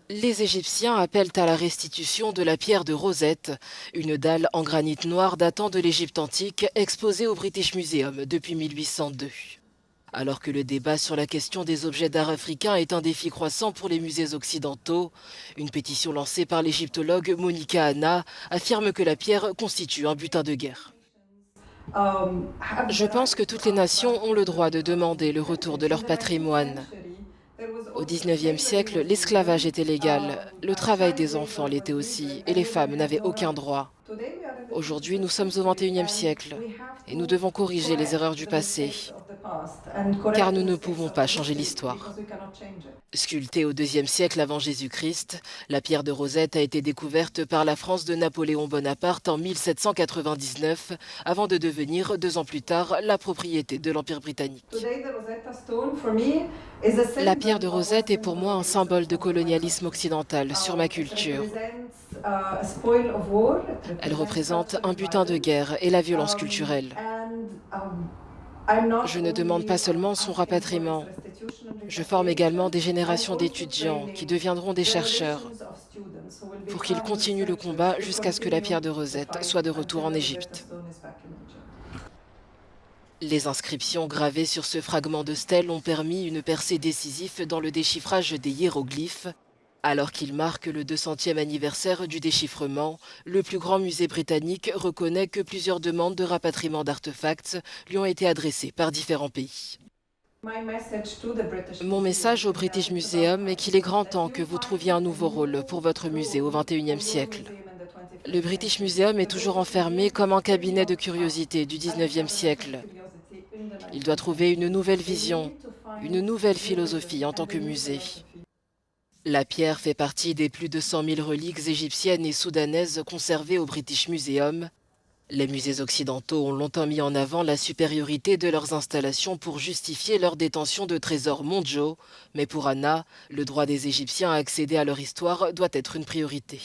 Les Égyptiens appellent à la restitution de la pierre de Rosette, une dalle en granit noir datant de l'Égypte antique exposée au British Museum depuis 1802. Alors que le débat sur la question des objets d'art africains est un défi croissant pour les musées occidentaux, une pétition lancée par l'égyptologue Monica Anna affirme que la pierre constitue un butin de guerre. Je pense que toutes les nations ont le droit de demander le retour de leur patrimoine. Au XIXe siècle, l'esclavage était légal, le travail des enfants l'était aussi, et les femmes n'avaient aucun droit. Aujourd'hui, nous sommes au XXIe siècle, et nous devons corriger les erreurs du passé, car nous ne pouvons pas changer l'histoire. Sculptée au IIe siècle avant Jésus-Christ, la pierre de Rosette a été découverte par la France de Napoléon Bonaparte en 1799, avant de devenir, 2 ans plus tard, la propriété de l'Empire britannique. La pierre de Rosette est pour moi un symbole de colonialisme occidental sur ma culture. Elle représente un butin de guerre et la violence culturelle. Je ne demande pas seulement son rapatriement. Je forme également des générations d'étudiants qui deviendront des chercheurs pour qu'ils continuent le combat jusqu'à ce que la pierre de Rosette soit de retour en Égypte. Les inscriptions gravées sur ce fragment de stèle ont permis une percée décisive dans le déchiffrage des hiéroglyphes. Alors qu'il marque le 200e anniversaire du déchiffrement, le plus grand musée britannique reconnaît que plusieurs demandes de rapatriement d'artefacts lui ont été adressées par différents pays. Mon message au British Museum est qu'il est grand temps que vous trouviez un nouveau rôle pour votre musée au XXIe siècle. Le British Museum est toujours enfermé comme un cabinet de curiosité du XIXe siècle. Il doit trouver une nouvelle vision, une nouvelle philosophie en tant que musée. La pierre fait partie des plus de 100 000 reliques égyptiennes et soudanaises conservées au British Museum. Les musées occidentaux ont longtemps mis en avant la supériorité de leurs installations pour justifier leur détention de trésors mondiaux, mais pour Anna, le droit des Égyptiens à accéder à leur histoire doit être une priorité.